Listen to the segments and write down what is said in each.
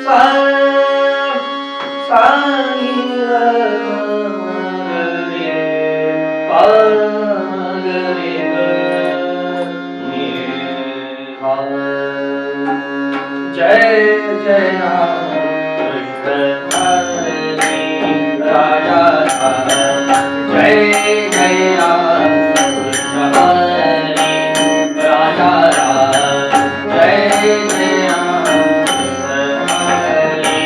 सा सा नी रे पा रे नी हा। जय जय राम कृष्ण हरी राजा राम। जय जय राम कृष्ण हरी राजा राम। जय जय राम कृष्ण हरी।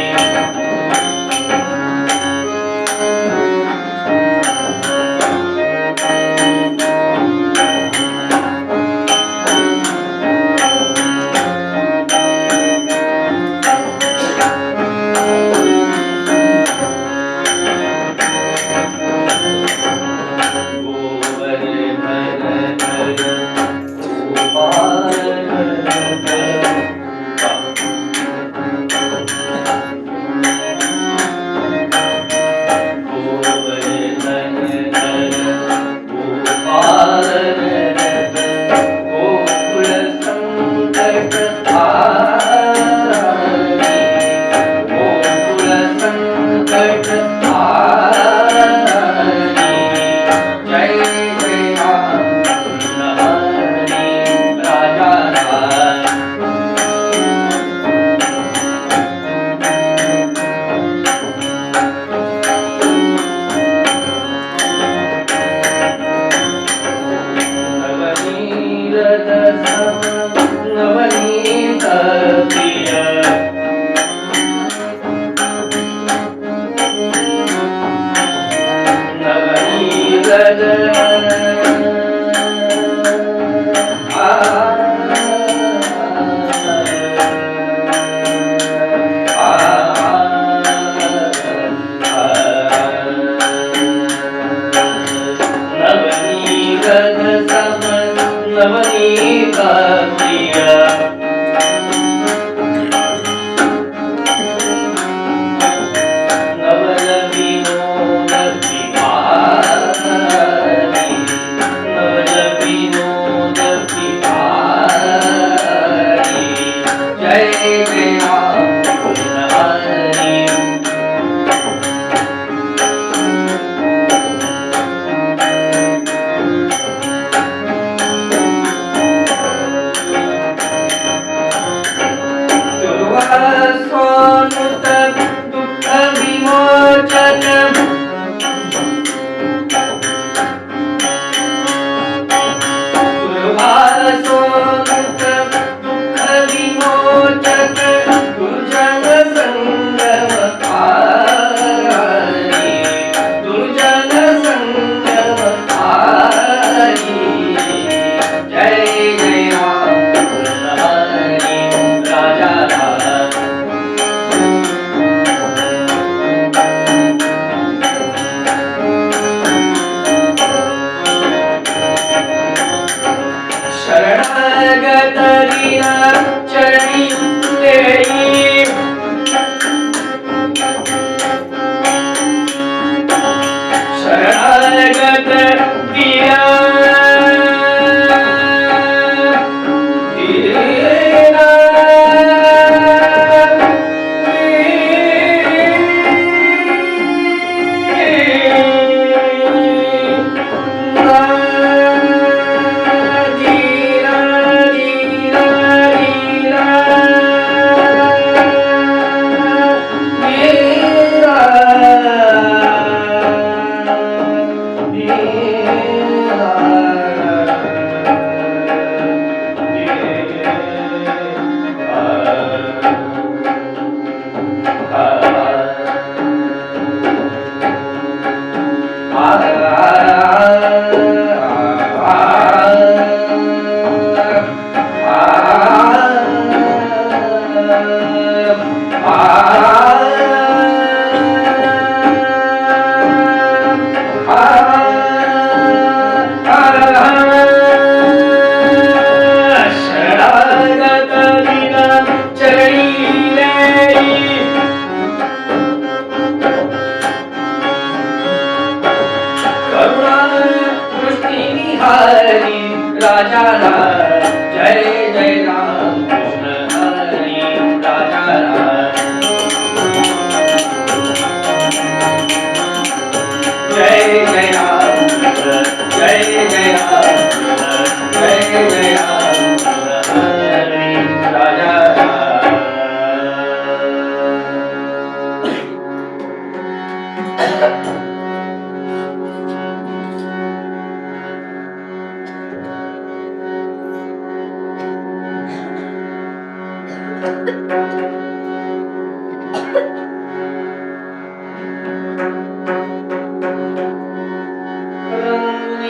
राजा राम जय जय राम कृष्ण हरी राजा राम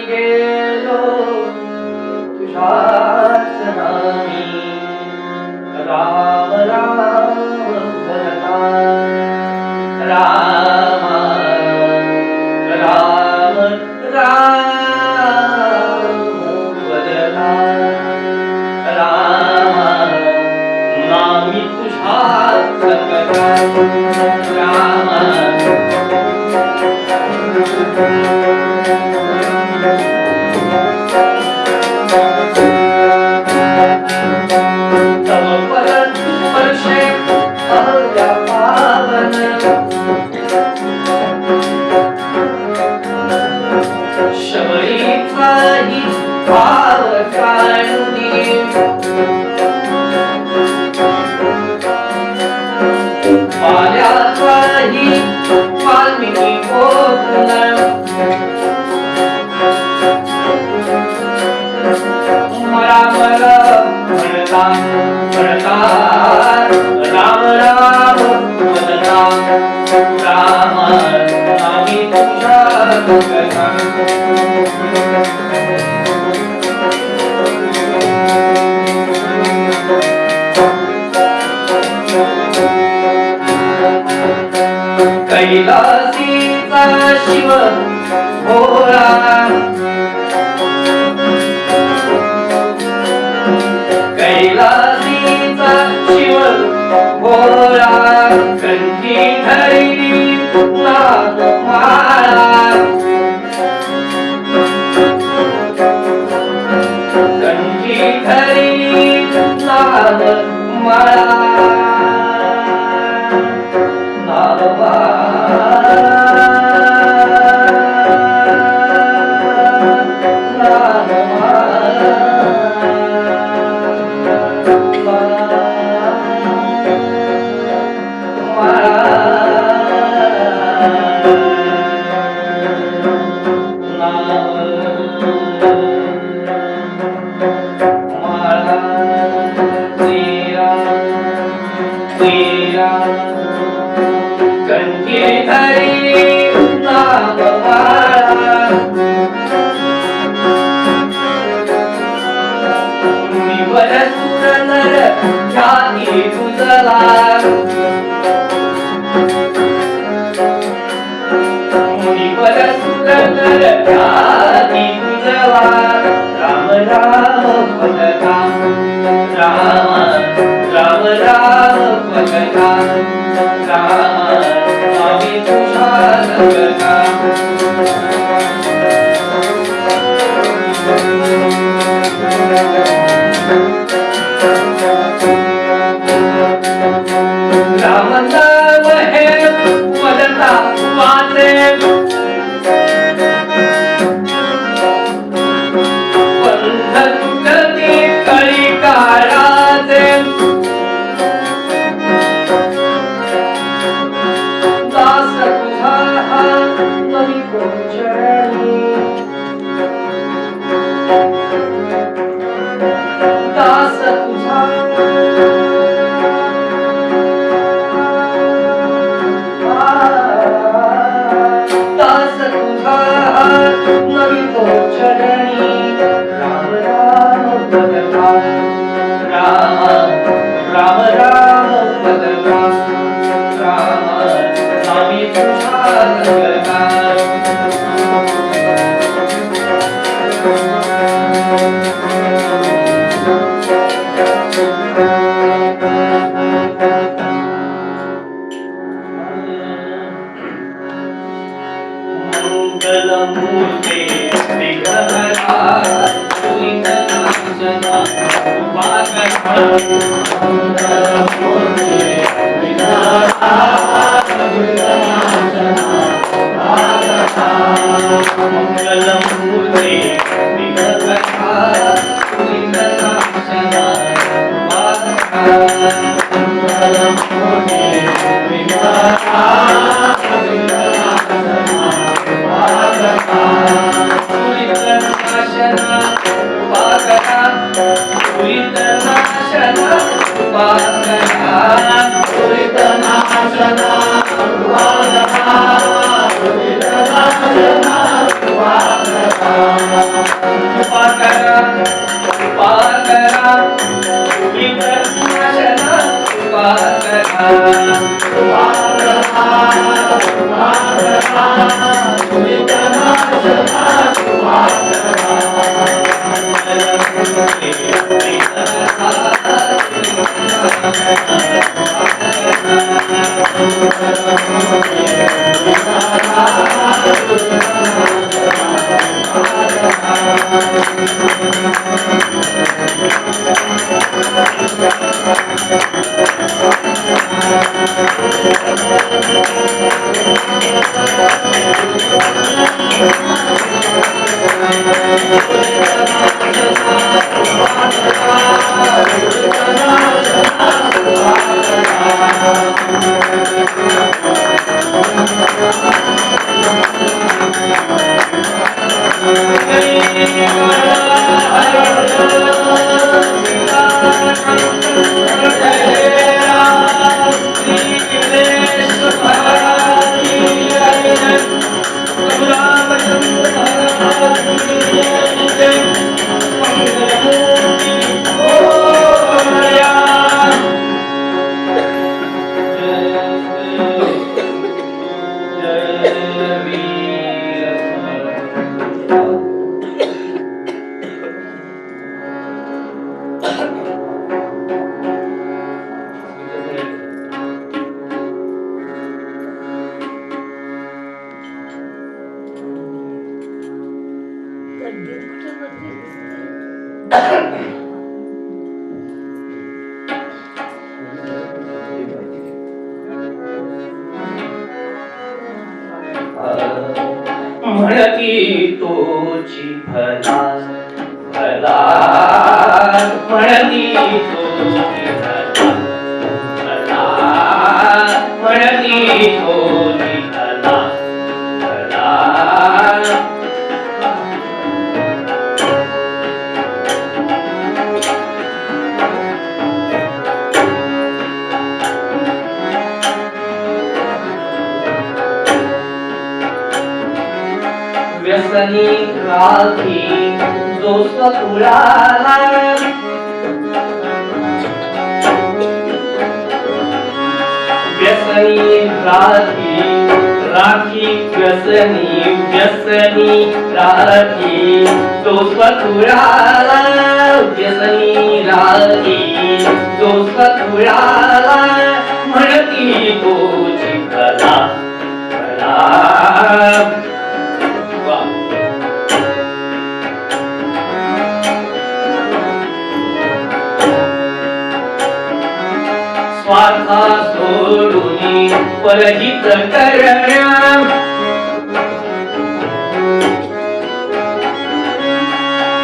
गेलो तुझ्याच नामी राम राम बोलता राम राम राम बोलता राम नामी तुझ्याच राम शबरीचाही भाव काढुनी पाल्याचाही वाल्मिकी बोलला मला मला म्हणता म्हणता राम राम म्हणता राम आम्ही तुझ्या कैलासीचा शिव भोळा कैलासीचा शिव भोळा कंठी धरली नाग माळा कंठी धरली नाग माळा कंठी धरली नाग माळा मुनीवर सुर नर ख्याती तुझला मुनीवर सुर नर ख्याती तुझला राम राम भजता राम राम राम भजता राम आम्ही तुझ्या जगता राम नाम हे वदता वाचे पंथ तुटती कळी काळाचे दास तुझा नवी कोचरणी दास तुझा दास तुझा नवी कोचरणी राम राम भजता राम राम राम भजता राम आम्ही तुझ्या जगता मंगलमूर्ते विघ्नहरा दुरितनाशना उपाकथा मंगलमूर्ते विघ्नहरा दुरितनाशना उपाकथा मंगलमूर्ते विघ्नहरा दुरितनाशना उपाकथा मंगलमूर्ते विघ्नहरा दुरितनाशना उपाकथा म्हणती तोची भला भला म्हणती तोची भला भला म्हणती तोची भला भला व्यसनी राखी जो सकुळाला व्यसनी राखी राखी व्यसनी व्यसनी राखी जो सकुळाला व्यसनी राखी जो सकुळाला म्हणती तोची भला भला स्वार्था सोडून परहित करण्या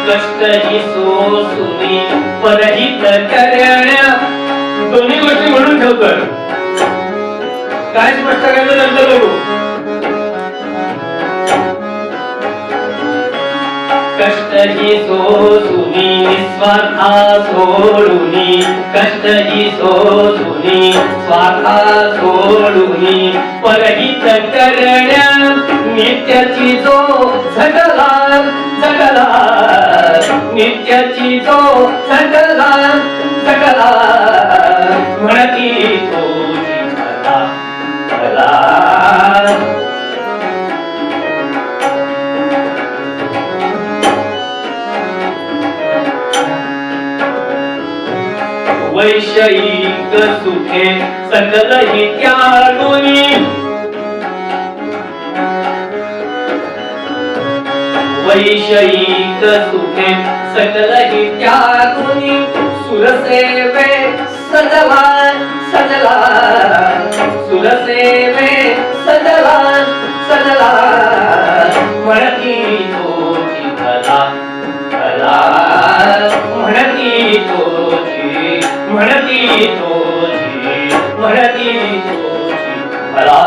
कष्टही सोसून परहित करण्या दोन्ही गोष्टी म्हणून ठेवतोय. काय स्पष्ट करायचं नंतर बघू. कष्टही सोसूनी निस्वार्था सोडूनी कष्टही सोसूनी स्वार्था सोडूनी परहित करण्या नित्याची जो झगला झगला नित्याची जो झगला झगला म्हणती तोची भला भला वैषयिक सुखे सकल ही त्यागुनी वैषयिक सुखे सकल ही त्यागुनी सुरसेवे सजला सजला सुरसेवे सजला सजला म्हणती तोची भला भला म्हणती तोची म्हणती तोची म्हणती तोची भला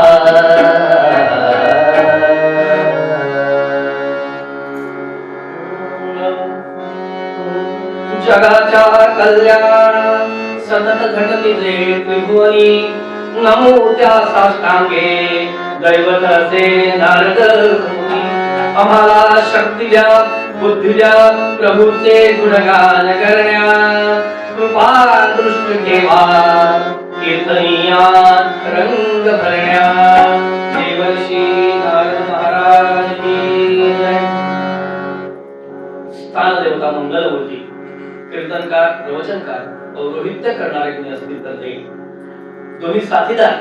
जगाच्या कल्याण सतत झटते त्रिभुवनी नमो त्या साष्टांगे दैवत असे नारद मुनी. आम्हाला शक्ती द्या बुद्धी द्या प्रभूचे गुणगान करण्या. कृपा दृष्टी ठेवा कीर्तनियात रंग भरण्या. देवर्षी नारद महाराज की जय. स्थान देवता मंगलमूर्ती कीर्तनकार प्रवचनकार पौरोहित्य करणारे कोणी असतील तर ते दोन्ही साथीदार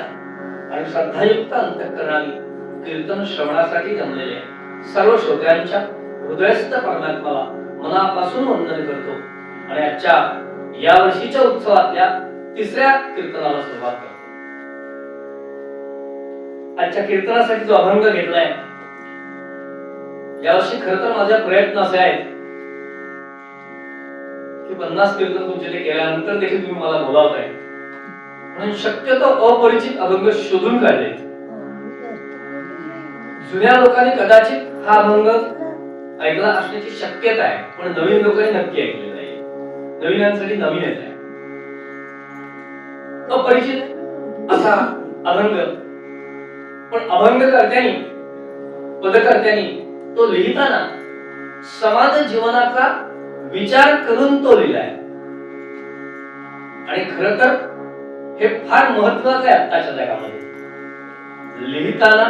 आणि श्रद्धायुक्त अंतःकरणाने कीर्तन श्रवणासाठी जमलेले सर्व श्रोत्यांच्या हृदयस्थ परमात्म्याला मनापासून वंदन करतो आणि आजच्या या वर्षीच्या उत्सवातल्या तिसऱ्या कीर्तनाला सुरुवात करतो. आजच्या कीर्तनासाठी जो अभंग घेतलाय यावर्षी खरं तर माझे प्रयत्न असे आहेत की 50 कीर्तन तुमचे ते केल्यानंतर देखील तुम्ही मला बोलावताय म्हणून शक्यतो अपरिचित अभंग शोधून काढले. जुन्या लोकांनी कदाचित हा अभंग ऐकला असण्याची शक्यता आहे पण नवीन लोकांनी नक्की ऐकलेला आहे. नवीनांसाठी नवीन येत आहे अपरिचित असा अभंग. पण अभंगकर्त्यांनी पदकर्त्यांनी तो लिहिताना समाज जीवनाचा विचार करून तो लिहिलाय आणि खरं तर हे फार महत्वाचं आहे आत्ताच्या जगामध्ये. लिहिताना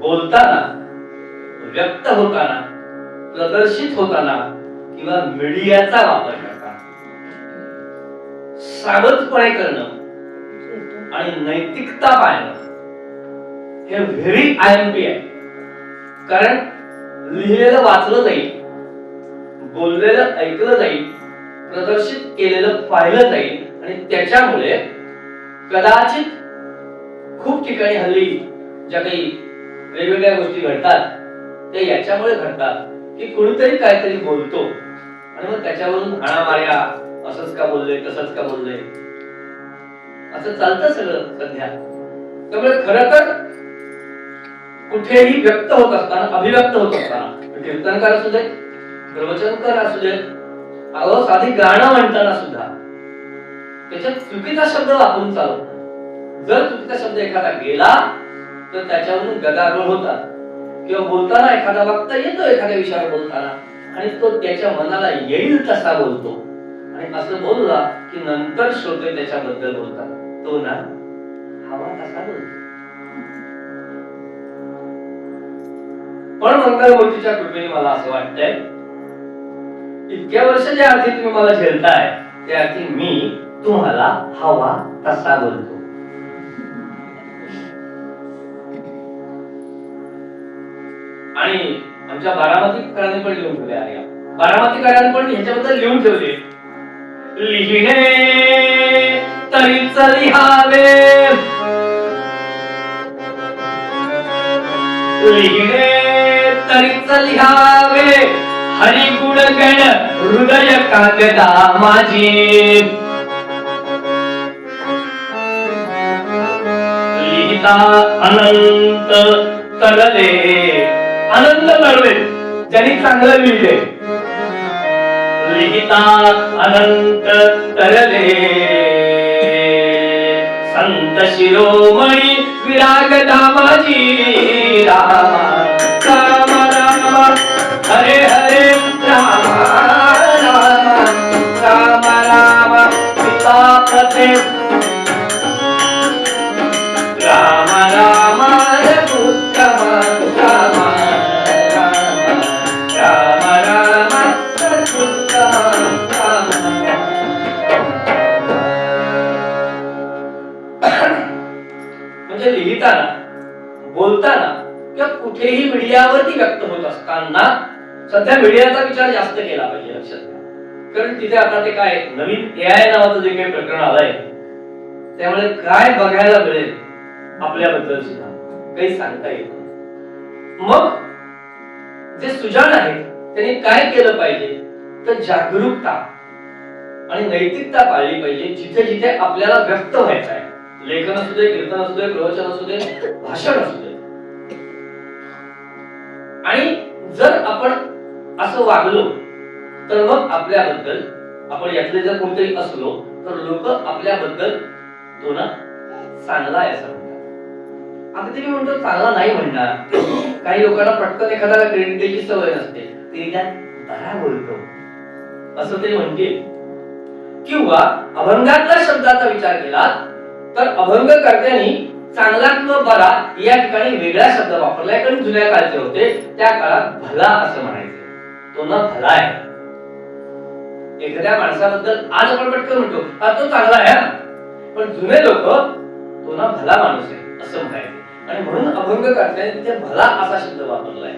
बोलताना व्यक्त होताना प्रदर्शित होताना किंवा मीडियाचा वापर करताना सावधपणे करणं आणि नैतिकता पाळणं हे व्हेरी IMP आहे. कारण लिहिलेलं वाचलं जाईल बोललेलं ऐकलं जाईल प्रदर्शित केलेलं पाहिलं जाईल आणि त्याच्यामुळे कदाचित खूप ठिकाणी हल्ली ज्या काही वेगवेगळ्या गोष्टी घडतात त्या याच्यामुळे घडतात की कोणीतरी काहीतरी बोलतो आणि मग त्याच्यावरून हाणामाऱ्या असंच का बोलले तसंच का बोलले असं चालतं सगळं सध्या. त्यामुळे खरं तर कुठेही व्यक्त होत असताना अभिव्यक्त होत असताना कीर्तनकार असू दे प्रवचनकार असू दे अगो साधी गाणं म्हणताना सुद्धा त्याच्यात चुकीचा शब्द वापरून चालत नाही. जर चुकीचा शब्द एखादा गेला तर त्याच्यावरून गदारोळ होतात किंवा बोलताना एखादा वक्ता येतो एखाद्या विषयावर बोलताना आणि तो त्याच्या मनाला येईल तसा बोलतो आणि असं बोलला की नंतर श्रोते त्याच्याबद्दल बोलतात तो ना हवा तसा बोलतो. पण मंगलमूर्तीच्या कृपेने मला असं वाटतंय इतक्या वर्ष ज्या अर्थी तुम्ही मला झेलताय त्या अर्थी मी तुम्हाला हवा तसा बोलतो. आणि आमच्या बारामतीकरांनी पण लिहून ठेवले आहे. बारामतीकरांनी पण ह्याच्याबद्दल लिहून ठेवले लिहिणे तरीच लिहावे लिहिणे तरीच लिहावे हरी गुण गण हृदय कागदा माझी लिहिता अनंत तरले अनंत तरले ज्यांनी चांगलं लिहिले लिहिता अनंत तरले संत शिरोमणी विराग धामाजी राम राम राम हरे हरे राम राम राम राम सीतापते राम राम रघुत्तम राम राम राम राम रघुत्तम राम. म्हणजे लिहिताना बोलताना किंवा कुठेही मीडियावरती व्यक्त होत असताना सध्या मीडियाचा विचार जास्त केला पाहिजे लक्षात घ्या. कारण तिथे आता ते काय नवीन AI नावाचं जे काही प्रकरण आलंय त्यामुळे काय बघायला मिळेल आपल्याबद्दल सुद्धा काही सांगता येत नाही. मग जे सुजाण आहेत त्यांनी काय केलं पाहिजे तर जागरूकता आणि नैतिकता पाळली पाहिजे. जिथे जिथे आपल्याला व्यक्त व्हायचं आहे लेखन असू दे कीर्तन असू दे प्रवचन असू दे भाषण असू दे आणि जर आपण असं वागलो तर मग आपल्याबद्दल आपण यातले जर कोणतरी असलो तर लोक आपल्याबद्दल तो ना चांगला आहे असं म्हणतात. अगदी मी म्हणतो चांगला नाही म्हणणार. काही लोकांना पटकन एखाद्याला क्रेडिट द्यायची सवय नसते, ते काय बरा बोलतो असं ते म्हणतील. किंवा अभंगातल्या शब्दाचा विचार केला तर अभंगकर्त्यांनी चांगला किंवा बरा या ठिकाणी वेगळा शब्द वापरलाय. कारण जुन्या काळचे होते, त्या काळात भला असं म्हणायचे. तो ना भला आहे. एखाद्या माणसाबद्दल आज आपण पटकन म्हणतो तो चांगला आहे, पण जुने लोक तो ना भला माणूस आहे असं म्हणायचे. आणि म्हणून अभंगकर्त्यांनी तिथे भला असा शब्द वापरलाय.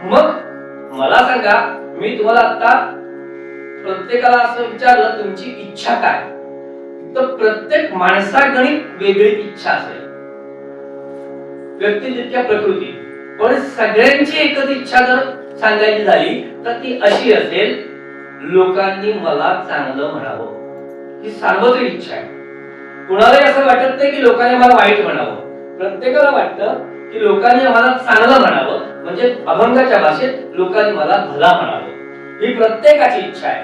मग मला सांगा, मी तुम्हाला आता प्रत्येकाला असं विचारलं तुमची इच्छा काय, तर प्रत्येक माणसागणिक वेगळी इच्छा असेल, व्यक्ती तितक्या प्रकृती. पण सगळ्यांची एकच इच्छा जर सांगायची झाली तर ती अशी असेल, लोकांनी मला चांगलं म्हणावं. ही सार्वत्रिक इच्छा आहे. कुणालाही असं वाटत नाही की लोकांनी मला वाईट म्हणावं. प्रत्येकाला वाटतं की लोकांनी मला चांगलं म्हणावं, म्हणजे अभंगाच्या भाषेत लोकांनी मला भला म्हणावं. ही प्रत्येकाची इच्छा आहे.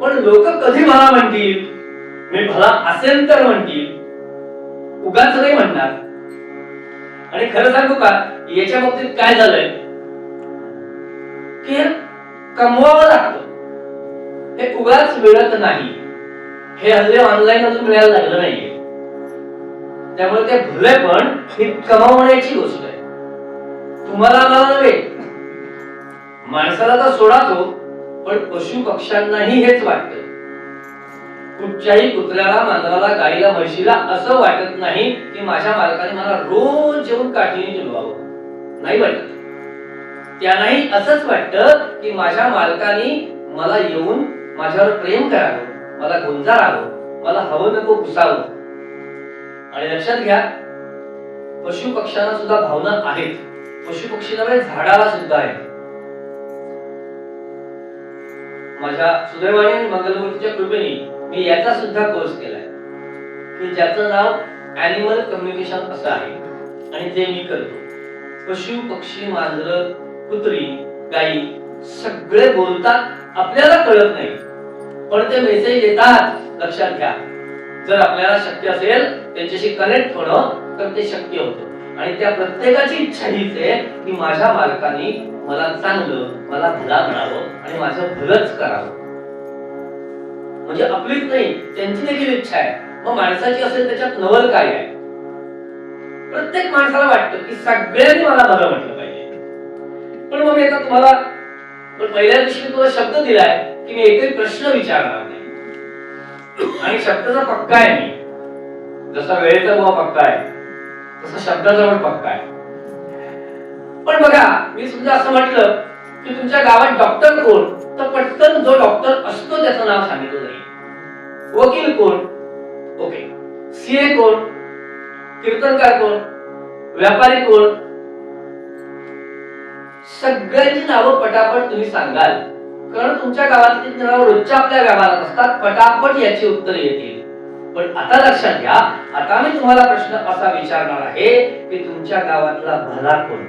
पण लोक कधी मला म्हणतील, मी भला असेल तर म्हणतील, उगाच नाही म्हणणार. आणि खरं सांगू का, याच्या बाबतीत काय झालंय की कमवावं लागतं, हे उगाच मिळत नाही. हे हल्ली ऑनलाईन अजून मिळायला लागलं नाहीये. त्यामुळे ते भले पण ही कमावण्याची गोष्ट आहे. तुम्हाला मला नव्हे, माणसाला तर सोडा तो, पण पशु पक्ष्यांनाही हेच वाटतं. कुठच्याही कुत्र्याला, मांजराला, गाईला, म्हशीला असं वाटत नाही की माझ्या मालकाने मला रोज येऊन काठीने चिडवावं. नाही वाटत. त्यांनाही असंच वाटतं की माझ्या मालकाने मला येऊन माझ्यावर प्रेम करावं, मला गुंजारावं, मला हवं नको पुसावं. आणि लक्षात घ्या, पशु पक्ष्यांना सुद्धा भावना आहेत. पशु पक्षी नव्हे, झाडाला सुद्धा आहेत. माझ्या सुदैवाने आणि मंगलमूर्तीच्या कृपेने मी याचा सुद्धा कोर्स केलाय की ज्याचं नाव ॲनिमल कम्युनिकेशन असं आहे. आणि ते मी करतो. पशु पक्षी, मांजर, कुत्री, गाई सगळे बोलतात, आपल्याला कळत नाही, पण ते मेसेज येतात. लक्षात घ्या, जर आपल्याला शक्य असेल त्यांच्याशी कनेक्ट होणं तर ते शक्य होतं. आणि त्या प्रत्येकाची इच्छा हीच आहे की माझ्या मालकाने मला चांगलं, मला भला म्हणावं आणि माझं भलंच करावं. म्हणजे आपलीच नाही, त्यांची देखील इच्छा आहे. मग माणसाची असेल त्याच्यात नवल काय आहे? प्रत्येक माणसाला वाटतं की सगळ्यांनी मला भलं म्हटलं पाहिजे. पण मग मी आता तुम्हाला पहिल्या दिवशी तुला शब्द दिलाय की मी एकही प्रश्न विचारणार नाही. आणि शब्दाचा पक्का आहे मी. जसा वेळेचा बुवा पक्का आहे तसा शब्दाचा पण पक्का आहे. पण बघा, मी सुद्धा असं म्हटलं की तुमच्या गावात डॉक्टर कोण, तर पटकन जो डॉक्टर असतो त्याचं नाव सांगितलं नाही. वकील कोण, ओके. सीए कोण, कीर्तनकार कोण, व्यापारी कोण, सगळ्यांची नावं पटापट तुम्ही सांगाल. कारण तुमच्या गावातली नावं रोजच्या आपल्या व्यवहारात असतात, पटापट याची उत्तर येतील. पण आता लक्षात घ्या, आता मी तुम्हाला प्रश्न असा विचारणार आहे की तुमच्या गावातला भला कोण?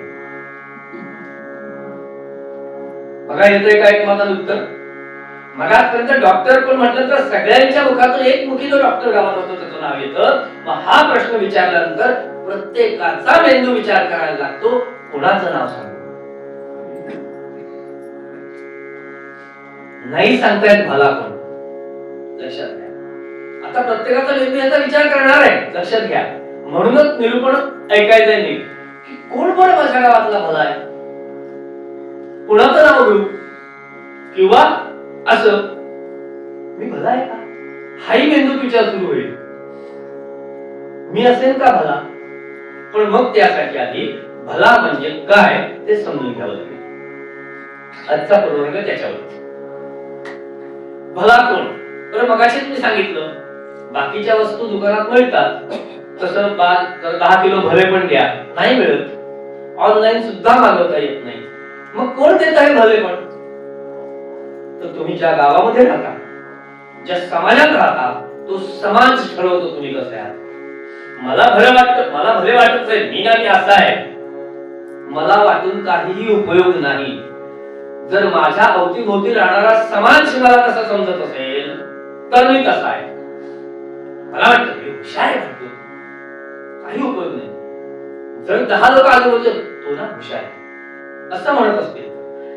बघा येतंय काय तुम्हाला उत्तर? मगापर्यंत डॉक्टर कोण म्हटलं तर सगळ्यांच्या मुखातून एक मुखी जो डॉक्टर गावात असतो त्याचं नाव येतं. मग हा प्रश्न विचारल्यानंतर प्रत्येकाचा मेंदू विचार करायला लागतो, कोणाचं नाव सांगू? नाही सांगतायत भला कोण. लक्षात घ्या, आता प्रत्येकाचा मेंदू याचा विचार करणार आहे. लक्षात घ्या, म्हणूनच निरूपण ऐकायचंय नाही की कोण पण माझ्या गावातला भला आहे, कुणाचं नाव घेऊ, किंवा असं मी भला आहे का, हाही मेंदूत विचार सुरू होईल. मी असेल का भला? पण मग त्यासाठी आधी भला म्हणजे काय ते समजून घ्यावं लागेल. आजचा प्रवर्ग त्याच्यावर. भला कोण? तर मगाशी तुम्ही सांगितलं बाकीच्या वस्तू दुकानात मिळतात, तसं 10 किलो भले पण द्या, नाही मिळत. ऑनलाईन सुद्धा मागवता येत नाही. मग कोण देत आहे भले पण? तर तुम्ही ज्या गावामध्ये राहता, ज्या समाजात राहता, तो समाज ठरवतो तुम्ही कसे आहात. मला भले वाटतं, मला भले वाटत नाही, मी नाही असा आहे, मला वाटून काहीही उपयोग नाही. जर माझ्या अवतीभोवती राहणारा समाज मला तसा समजत असेल तर मी तसा आहे. मला वाटतं हे हुशार आहे म्हणतो, काही उपयोग नाही. जर 10 लोक आजूबाजूला तो ना हुशार आहे असं म्हणत असतील,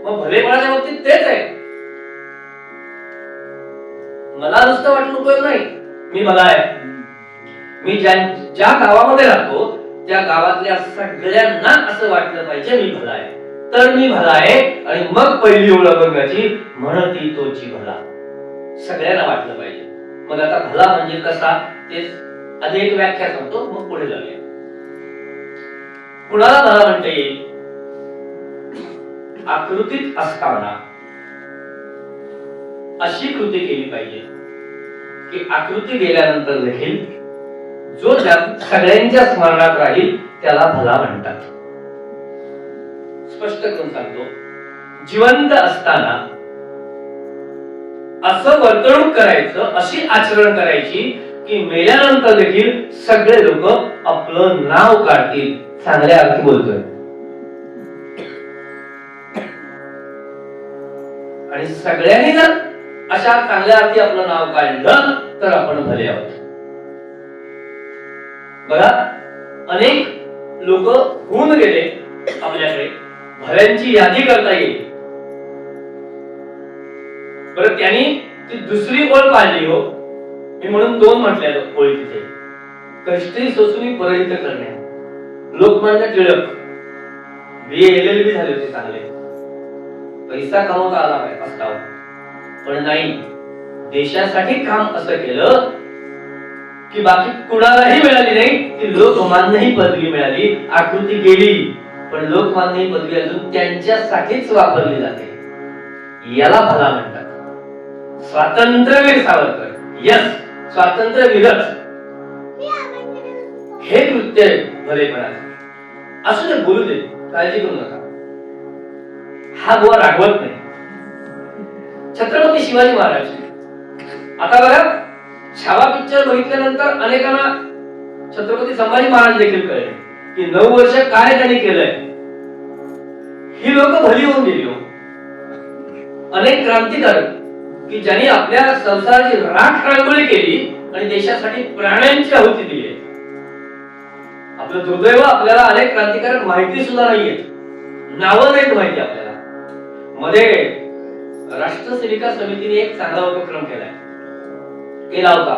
मग भलेपणाच्या बाबतीत तेच आहे. मला नुसतं वाटून उपयोग नाही, मी भला आहे. मी ज्या गावामध्ये राहतो त्या गावातल्या सगळ्यांना असं वाटलं पाहिजे मी भला आहे, तर मी भला आहे. आणि मग पहिली ओळ अभंगाची म्हणती तोची भला, सगळ्यांना वाटलं पाहिजे. मग आता भला म्हणजे कसा ते आधी एक व्याख्या सांगतो, मग पुढे जाऊया. कुणाला भला म्हणता येईल? आकृतीत असताना अशी कृती केली पाहिजे की आकृती गेल्यानंतर देखील जो सगळ्यांच्या स्मरणात राहील त्याला भला म्हणतात. स्पष्ट करून सांगतो, जिवंत असताना असं वर्तणूक करायचं, अशी आचरण करायची की मेल्यानंतर देखील सगळे लोक आपलं नाव काढतील, चांगल्या अर्थी बोलतोय. आणि सगळ्यांनी जर अशा चांगल्या अर्थी आपलं नाव काढलं तर आपण भले आहोत. बघा, अनेक लोक होऊन गेले आपल्याकडे, भल्यांची यादी करता येईल. बरं, त्यांनी ती दुसरी ओळ पाळली हो, मी म्हणून 2 म्हटल्या ओळी तिथे. कष्टी सोसून परहित करणे. लोकमान्य टिळक BA LLB झाले होते, चांगले पैसा कमवता आला असतावा, पण नाही, देशासाठी काम असं केलं की बाकी कुणालाही मिळाली नाही. ती लोकमान्य ही पदवी मिळाली, आकृती गेली, पण लोकमान्य ही पदवी अजून त्यांच्यासाठीच वापरली जाते. याला भला म्हणतात. स्वातंत्र्यवीर सावरकर, यस, स्वातंत्र्यवीरच हे कृत्य भलेपणाचे. असू दे, बोलू दे, काळजी करू नका. हा बुवा रागवत नाही. छत्रपती शिवाजी महाराज, आता बघा, छावा पिक्चर बघितल्यानंतर अनेकांना छत्रपती संभाजी महाराज देखील कळले की 9 वर्ष काय त्यांनी केलंय. ही लोक भली होऊन गेली. अनेक क्रांतिकारक की ज्यांनी आपल्या संसाराची राख रांगोळी केली आणि देशासाठी प्राण्यांची आहुती दिली. आपलं दुर्दैव, आपल्याला अनेक क्रांतिकारक माहिती सुद्धा नाहीये, नावं नाहीत माहिती आपल्याला. मध्ये राष्ट्र सेविका समितीने एक चांगला उपक्रम केलाय, केला होता.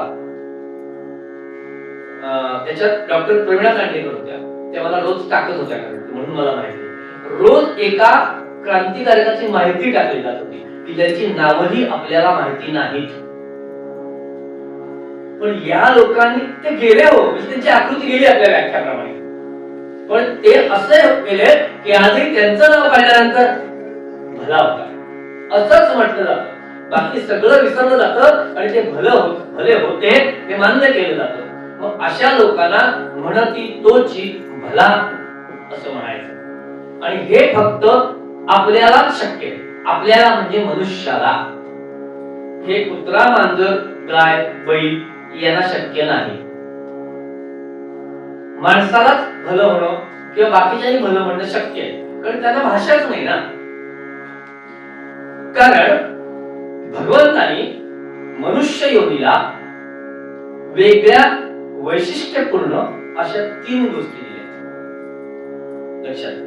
त्याच्यात डॉक्टर प्रवीणा कांडेकर होत्या, त्या मला रोज टाकत होत्या, म्हणून मला माहिती. रोज एका क्रांतिकारकाची माहिती टाकली जात होती की ज्यांची नावही आपल्याला माहिती नाहीत. पण या लोकांनी ते गेले हो, म्हणजे त्यांची आकृती गेली आपल्या व्याख्याप्रमाणे, पण ते असे केले की आजही त्यांचं नाव काढल्यानंतर भला होता असंच म्हटलं जातं. बाकी सगळं विसरलं जातं आणि ते भले होते हे मान्य केलं जातं. मग अशा लोकांना म्हणती तोची भला असं म्हणायचं. आणि हे फक्त आपल्यालाच शक्य आहे, आपल्याला म्हणजे मनुष्याला. हे कुत्रा, मांजर, गाय, बैल यांना शक्य नाही. माणसालाच भलं होणं किंवा बाकीच्याही भलं म्हणणं शक्य आहे, कारण त्यांना भाषाच नाही ना. कारण भगवंतानी मनुष्य योनीला वेगळ्या वैशिष्ट्यपूर्ण अशा 3 गोष्टी दिल्या. लक्षात,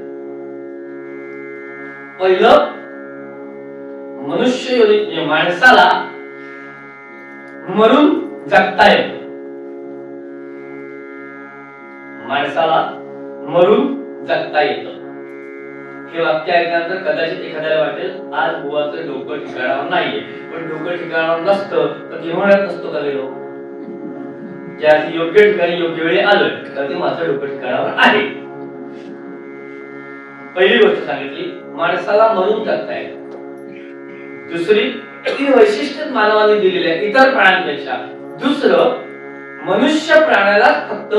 पहिलं, मनुष्य योनी माणसाला मरून जगता येतं. माणसाला मरून जगता येतं. हे वाक्य ऐकल्यानंतर कदाचित एखाद्याला वाटेल आज बुवाचं डोकं ठिकाणावर नाहीये, पण डोकं ठिकाणावर नसतं तर घेऊनच नसतो का गेलो. ज्या योग्य ठिकाणी योग्य वेळी आलोय तर ते माझं डोकं ठिकाणावर आहे. पहिली गोष्ट सांगितली, माणसाला मरून जगता येतं. दुसरी, 3 वैशिष्ट्य मानवाने दिलेले आहेत इतर प्राण्यांपेक्षा. दुसरं, मनुष्य प्राण्याला फक्त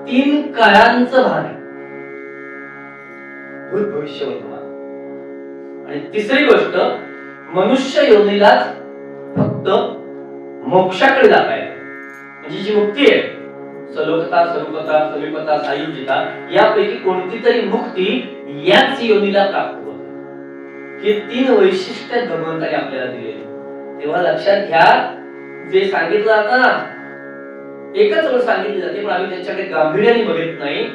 3 काळांचं भान आहे, भूत, भविष्य, वर्तमान. आणि तिसरी गोष्ट, मनुष्य योनीलाच फक्त मोक्षाकडे जाता येतं. म्हणजे जी मुक्ती आहे, सलोकता, स्वरूपता, समीपता, सायुज्यता, यापैकी कोणती तरी मुक्ती याच योनीला प्राप्त होते. हे 3 वैशिष्ट्य भगवंताने आपल्याला दिलेली. तेव्हा लक्षात घ्या, जे सांगितलं जातं ना एकच वेळ सांगितली जाते, पण आम्ही त्यांच्याकडे गांभीर्याने बघत नाही.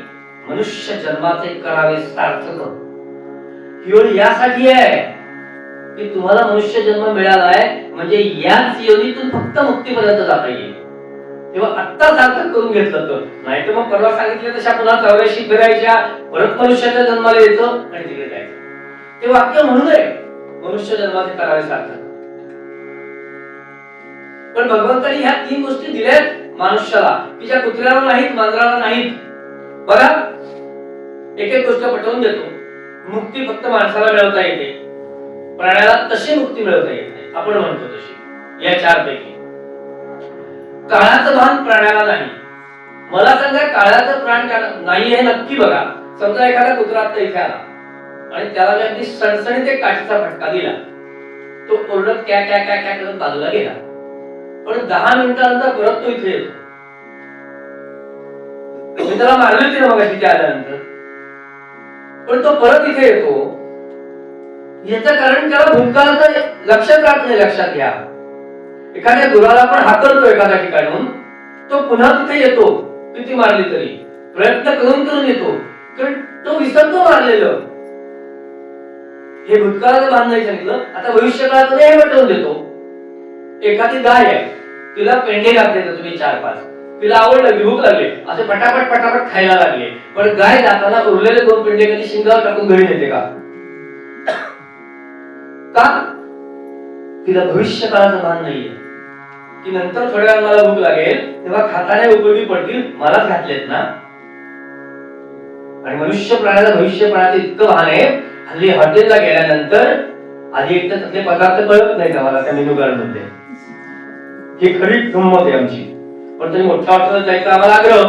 मनुष्य जन्माचे करावे सार्थक. ही ओळ यासाठी आहे की तुम्हाला मनुष्य जन्म मिळालाय म्हणजे याच योनीतून फक्त मुक्तीपर्यंत जाता येईल. तेव्हा आत्ता सार्थक करून घेतलं तर, नाही तर मग परवा सांगितलं तशा पुन्हा 84 फिरायच्या, परत मनुष्याच्या जन्माला यायचं आणि तिकडे जायचं. ते वाक्य म्हणून आहे मनुष्य जन्माचे करावे सार्थक. पण भगवंतानी ह्या 3 गोष्टी दिल्यात मनुष्याला, की ज्या कुत्र्याला नाहीत, मांजराला नाहीत. बघा, एक एक गोष्ट पटवून देतो. मुक्ती फक्त माणसाला मिळवता येते, प्राण्याला तशी मुक्ती मिळवता येत नाही. आपण म्हणतो तशी या 4 पैकी. काळाचं भान प्राण्याला नाही. मला सांगा, काळाचं प्राण नाही हे नक्की बघा. समजा एखादा कुत्रा आता इथे आला आणि त्याला मी अगदी सणसणीत एक काठीचा फटका दिला, तो ओरडत क्या क्या क्या क्या करत बाजूला गेला. पण 10 मिनिटानंतर परत तो इथे येतो. मी त्याला मारली होती ना मग तिथे आल्यानंतर, पण तो परत इथे येतो. याचं कारण त्याला भूतकाळाचं लक्षात राहत नाही. लक्षात घ्या, एखाद्या गुराला आपण हाकलतो एखाद्या ठिकाणून, तो पुन्हा तिथे येतो. किती मारली तरी प्रयत्न करून येतो, कारण तो विसरतो मारलेलं. हे भूतकाळाचं भान नाही सांगितलं. आता भविष्यकाळाचं हे पटवून देतो. एखादी गाय आहे, तिला पेंढे घातले तर तुम्ही 4-5, तिला आवडलं, भूक लागली, असे पटापट पटापट खायला लागले. पण गाय जाताना उरलेले 2 पेंढे कधी शिंगावर टाकून घरी नेते का? तिला भविष्य काळाचं भान नाहीये की नंतर थोड्या वेळात मला भूक लागेल तेव्हा खाताने उपयोगी पडतील, मलाच घातलेत ना. आणि मनुष्य प्राण्याला भविष्य प्राण्याचं इतकं भान आहे, हल्ली हॉटेलला गेल्यानंतर आधी एक तर त्यातले पदार्थ कळत नाही आम्हाला त्या मेनू कार्ड मध्ये. ही खरी गंमत आहे आमची. पण तरी मोठ्या हॉटेलला जायचं आम्हाला आग्रह.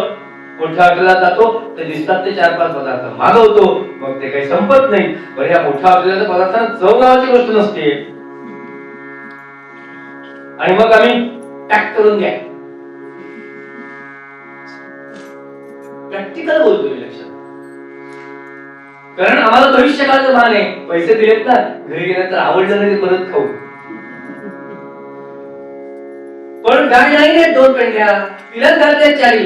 मोठ्या हॉटेलला जातो, ते दिसतात ते 4-5 पदार्थ मागवतो, मग ते काही संपत नाही. बरं, या मोठ्या हॉटेलच्या पदार्थांना चव नावाची गोष्ट नसते. आणि मग आम्ही पॅक करून घ्या. प्रॅक्टिकल बोलतोय लक्षात, कारण आम्हाला भविष्य काळाचं भान आहे. पैसे दिलेत ना, घरी गेल्यानंतर आवडलं नाही ते परत खाऊ. पण गाय नाही 2 पेंढ्या, तिलाच घालते 4.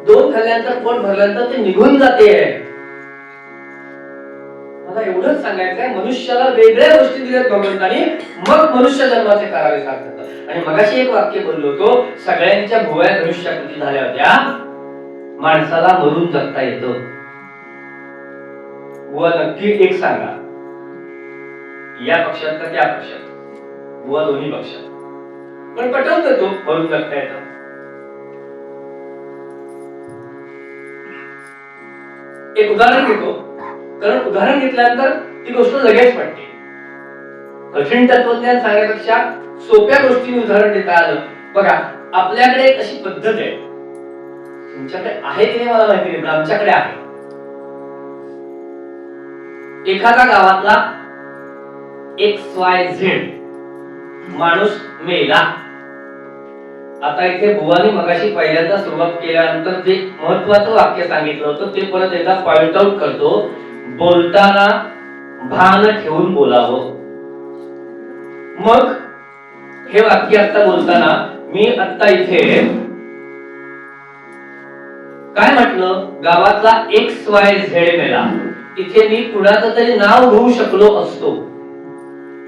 2 खाल्ल्यानंतर पोट भरल्यानंतर ते निघून जाते. मला एवढंच सांगायचं आहे, मनुष्याला वेगळ्या गोष्टी दिल्यात भगवंतानी, मग मनुष्य जन्माचे करावे सार्थक. आणि मगाशी एक वाक्य बोललो होतो, सगळ्यांच्या भुवया धनुष्याकृती झाल्या होत्या, माणसाला मरून जगता येतं. बुवा नक्की एक सांगा, या पक्षात का त्या पक्षात? बुवा दोन्ही पक्षात. पण पटवून देतो मरून जगता येतं. एक उदाहरण घेतो, कारण उदाहरण घेतल्यानंतर ती गोष्ट लगेच पडते. कठीण तत्वज्ञान सांगण्यापेक्षा सोप्या गोष्टींनी उदाहरण देता आलं. बघा, आपल्याकडे एक अशी पद्धत आहे, तुमच्याकडे आहे की नाही मला माहिती नाही, पण आमच्याकडे आहे. एखाद्या गावातला XYZ माणूस मेला. आता इथे बुवानी मगाशी पहिल्यांदा सुरुवात केल्यानंतर जे महत्वाचं वाक्य सांगितलं होतं ते परत एकदा पॉइंट आउट करतो. बोलताना भान ठेवून बोलावं. मग हे वाक्य आता बोलताना मी आता इथे काय म्हटलं, गावातला XYZ मेला. इथे मी कुणाचं तरी नाव घेऊ शकलो असतो,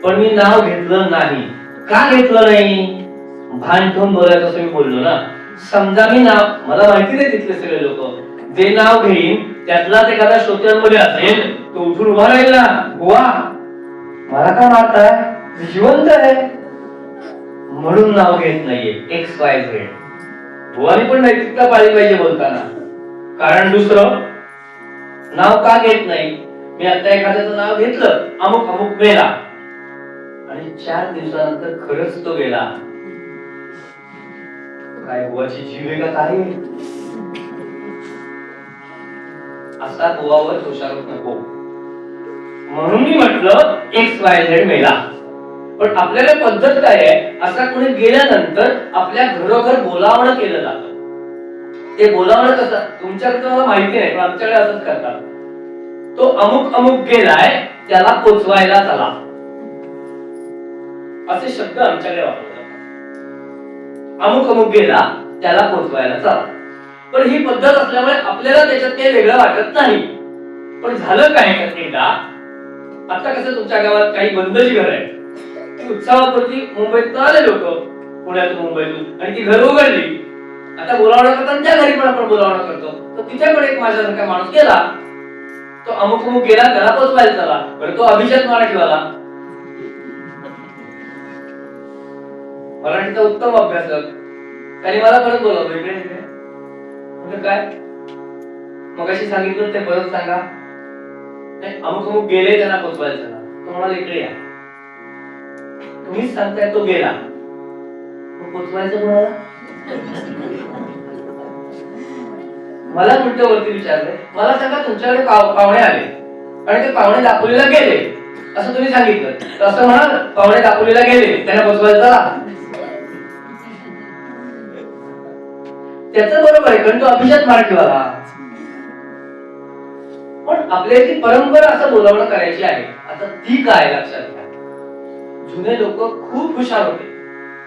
पण मी नाव घेतलं नाही. का घेतलं नाही? भान ठेवून बोलायचं असं मी बोललो ना. समजा मी नाव, मला माहिती नाही तिथले सगळे लोक, जे नाव घेईन त्यातलाच एखादा श्रोत्यांमध्ये असेल, तो उठून उभा राहील ना, बुवा मला का मारताय, जिवंत आहे म्हणून नाव घेत नाहीये XYZ. बुवानी पण नैतिकता पाळली पाहिजे बोलताना. कारण दुसरं नाव का घेत नाही? मी आता एखाद्याचं नाव घेतलं, अमुक अमुक मेला, आणि 4 दिवसानंतर खरंच तो गेला. काय बुवाची जीव आहे का काय? असा बुवावर दोषारोप नको. म्हणून मी म्हटलं XYZ मेला. पण आपल्याला पद्धत काय आहे, असा कोणी गेल्यानंतर आपल्या घरोघर बोलावणं केलं जातं. ते बोलावणं कसं तुमच्याकडे मला माहिती नाही, पण आमच्याकडे असंच करतात. तो अमुक अमुक गेलाय, त्याला पोचवायला चला, असे शब्द आमच्याकडे वापरतात. अमुक अमुक गेला, त्याला पोचवायला चला. पण ही पद्धत असल्यामुळे आपल्याला त्याच्यात काही वेगळं वाटत नाही. पण झालं काय एकदा, आता कसं तुमच्या गावात काही बंदची घर आहे, ती उत्सवापुरती मुंबईत आले लोक, पुण्यातून मुंबईतून, आणि ती घर उघडली. आता बोलावणं करताना त्या घरी पण आपण बोलावणं करतो. तर तिच्याकडे एक माझ्यासारखा माणूस गेला, तो अमुक अमुक गेला, त्याला पोचवायला चला. बरं, तो अभिजात मराठीवाला, मराठीचा उत्तम अभ्यासक, त्याने मला परत बोलावलं इकडे इकडे. म्हणजे काय, मगाशी सांगितलं ते परत सांगा. नाही, अमुक अमुक गेले, त्यांना पोचवायला चला. तो म्हणाला इकडे या. तुम्हीच सांगताय तो गेला, पोचवायचं कोणाला? मला उलट वरती विचारलंय, मला सांगा तुमच्याकडे पाहुणे आले आणि ते पाहुणे दापोलीला गेले असं तुम्ही सांगितलं, तर असं म्हणा पाहुणे दापोलीला गेले, त्यांना पोचवायला चला. त्याचं बरोबर आहे, कारण तो अभिजात मराठीवाला. पण आपल्याची परंपरा असं बोलावणं करायची आहे. आता ती काय लक्षात घ्या, जुने लोक खूप हुशार होते,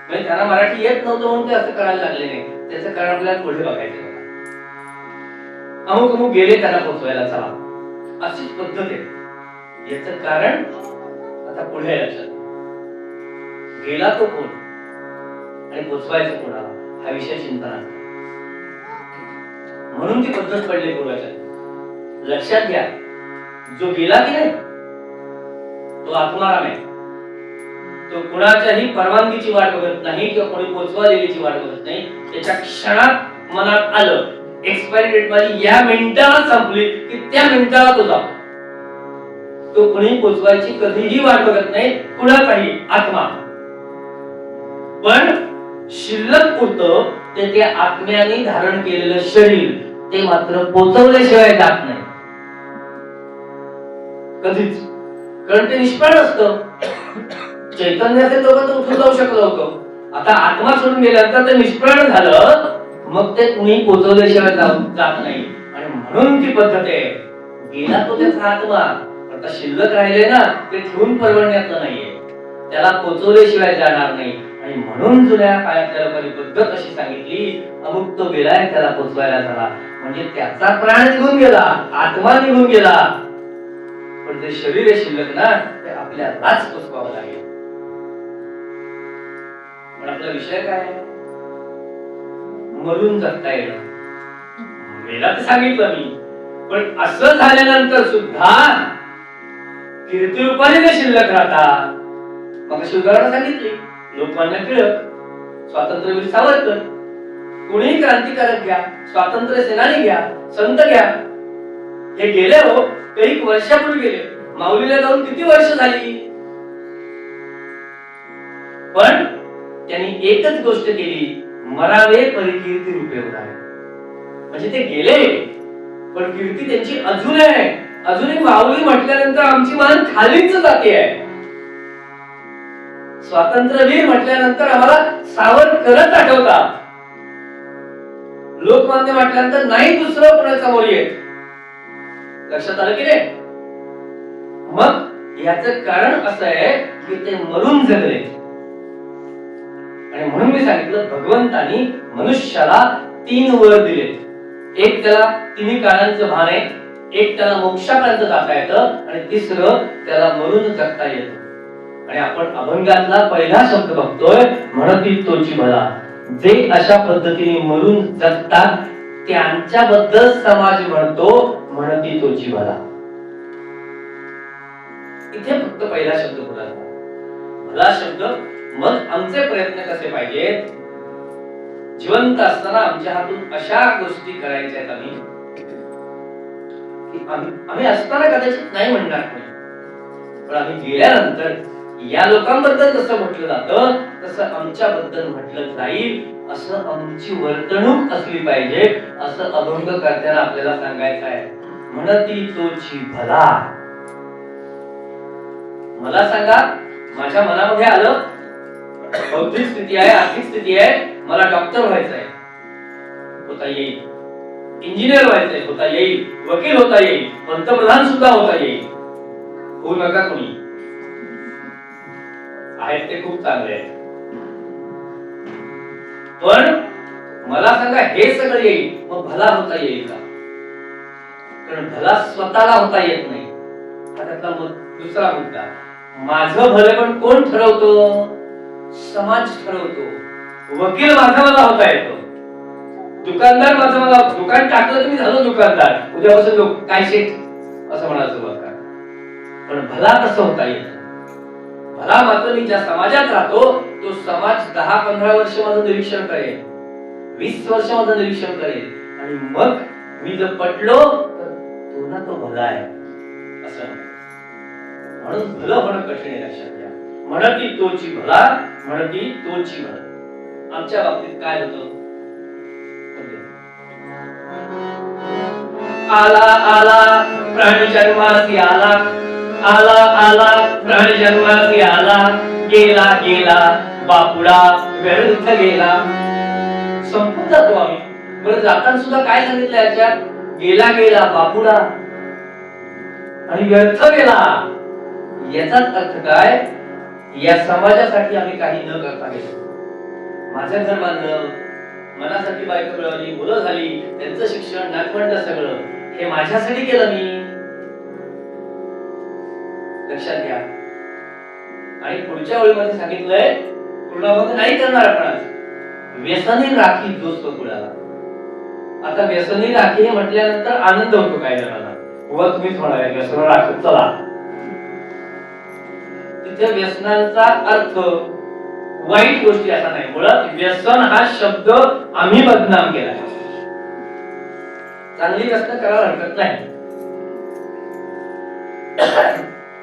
म्हणजे त्यांना मराठी येत नव्हतं म्हणून ते असं करायला लागले नाही. त्याचं कारण आपल्याला पुढे बघायचं. अमुक अमुक गेले, त्यांना पोचवायला चला, अशीच पद्धत आहे. याचं कारण आता पुढे लक्षात. गेला तो कोण आणि पोचवायचं कोणाला, हा विषय चिंतनाचा. म्हणून ती पद्धत पडली पूर्वाच्या. लक्षात घ्या, जो गेला की नाही तो आत्माराम आहे. तो कुणाच्याही परवानगीची वाट बघत नाही किंवा कोणी पोचवालेलीची वाट बघत नाही. त्याच्या क्षणात मनात आलं, एक्सपायरी डेट माझी या मिनिटाला संपली की त्या मिनिटाला तो जातो. तो कोणी पोचवायची कधीही वाट बघत नाही, कुणाचाही आत्मा. पण शिल्लक उरतं ते त्या आत्म्याने धारण केलेलं शरीर, ते मात्र पोचवल्याशिवाय जात नाही कधीच, कारण ते निष्प्राण असतं. चैतन्य असेल तोपर्यंत उठून जाऊ शकलं होतं. आता आत्मा सोडून गेल्यानंतर ते निष्प्राण झालं, मग ते कुणी पोचवल्याशिवाय जात नाही. आणि म्हणून ती पद्धत आहे, गेला तो त्याचा आत्मा, आता शिल्लक राहिले ना, ते ठेवून परवडण्याचं नाहीये, त्याला पोचवल्याशिवाय जाणार नाही. आणि म्हणून जुन्या काळातल्या लोकांनी पद्धत अशी सांगितली, अमुक तो गेलाय, त्याला पोचवायला चला. म्हणजे त्याचा प्राण निघून गेला, आत्मा निघून गेला, पण जे शरीर आहे शिल्लक ना, ते आपल्यालाच पोचवावं लागेल. पण आपला विषय काय आहे, मरून जगता येणं. मेला तर सांगितलं मी, पण असं झाल्यानंतर सुद्धा कीर्तिरूपाने ते शिल्लक राहतात. मग अशी उदाहरणं सांगितली, लोकमान्य टिळक, स्वातंत्र्यवीर सावरकर, कोणीही क्रांतिकारक घ्या, स्वातंत्र्य सेनानी घ्या, संत घ्या, हे गेले हो, काही वर्षापूर्वी गेले. माऊलीला जाऊन किती वर्ष झाली, पण त्यांनी एकच गोष्ट केली, मरावे परी कीर्ती रूपे उडावे. म्हणजे ते गेले, पण कीर्ती त्यांची अजून आहे. अजूनही माऊली म्हटल्यानंतर आमची मान खालीच जाते आहे. स्वातंत्र्यवीर म्हटल्यानंतर आम्हाला सावरकरच आठवतात. लोकमान्य म्हटल्यानंतर नाही दुसरं कोणासमोर येत. लक्षात आलं की नाही? मग याचं कारण असं आहे की ते मरून जगले. आणि म्हणून मी सांगितलं, भगवंतानी मनुष्याला 3 वर दिले. एक त्याला तिन्ही काळांचं भान आहे, एक त्याला मोक्षापर्यंत जाता येतं, आणि तिसरं त्याला मरून जगता येतं. आणि आपण अभंगातला पहिला शब्द बघतोय, म्हणती तोची भला. जे अशा पद्धतीने मरून जगतात त्यांच्याबद्दल समाज म्हणतो, म्हणती तोची भला. इथे फक्त पहिला शब्द बोलायचा, भला शब्द. मग आमचे प्रयत्न कसे पाहिजेत, जिवंत असताना आमच्या हातून अशा गोष्टी करायच्या आहेत आम्ही असताना कदाचित नाही म्हणणार कोणी, पण आम्ही गेल्यानंतर या लोकांबद्दल जसं म्हटलं जातं तसं आमच्याबद्दल म्हटलं जाईल, असं आमची वर्तणूक असली पाहिजे, असं अभंगकर्त्यांना आपल्याला सांगायचं आहे. म्हणती तोची भला. मला सांगा, माझ्या मनामध्ये आलं, बौद्धिक स्थिती आहे, आर्थिक स्थिती आहे, मला डॉक्टर व्हायचंय, होता येईल. इंजिनियर व्हायचंय, होता येईल. वकील होता येईल, पंतप्रधान सुद्धा होता येईल. होऊ नका कोणी, आहेत ते खूप चांगले आहेत. पण मला सांगा हे सगळं येईल मग भला होता येईल का? कारण भला स्वतःला होता येत नाही. हा त्यातला दुसरा मुद्दा. माझं भलं पण कोण ठरवतो? समाज ठरवतो. वकील माझा मला होता येतो, दुकानदार माझं मला, दुकान टाकलं तुम्ही झालो दुकानदार, उद्यापासून लोक काय शेठ असं म्हणायचं बघा. पण भला कसं होता येत? भला मात्र मी ज्या समाजात राहतो तो समाज 10-15 वर्ष माझं निरीक्षण करेल, 20 वर्ष माझं निरीक्षण करेल आणि मग मी जर पटलो तर तो ना तो भला आहे असं. म्हणून भलं होणं कठीण आहे, लक्षात घ्या. म्हणती तोची भला, म्हणती तोची भला. आमच्या बाबतीत काय होतं? आला आला प्राणी जन्मासी आला, आला आला प्राणी जन्मासी आला, गेला गेला बापुडा व्यर्थ गेला. संपून जातो आम्ही. बरं जाताना सुद्धा काय सांगितलं याच्यात? गेला गेला बापुडा आणि व्यर्थ गेला. याचाच अर्थ काय? या समाजासाठी आम्ही काही न करता गेलो. माझं घर बांधलं, मनासाठी बायको मिळवली, मुलं झाली, त्यांचं शिक्षण, नातवंड सगळं हे माझ्यासाठी केलं मी. लक्षात घ्या. आणि पुढच्या ओळीमध्ये सांगितलंय पूर्णामध्ये नाही करणार आपण आज. व्यसनी राखी जो स्वकुळाला. आता व्यसनी राखी हे म्हटल्यानंतर आनंद होतो काय जणांना, व तुम्हीच म्हणाले व्यसन राखत चला. तिथे व्यसनांचा अर्थ वाईट गोष्टी असा नाही. मुळात व्यसन हा शब्द आम्ही बदनाम केला. चांगली व्यसन करायला हरकत नाही,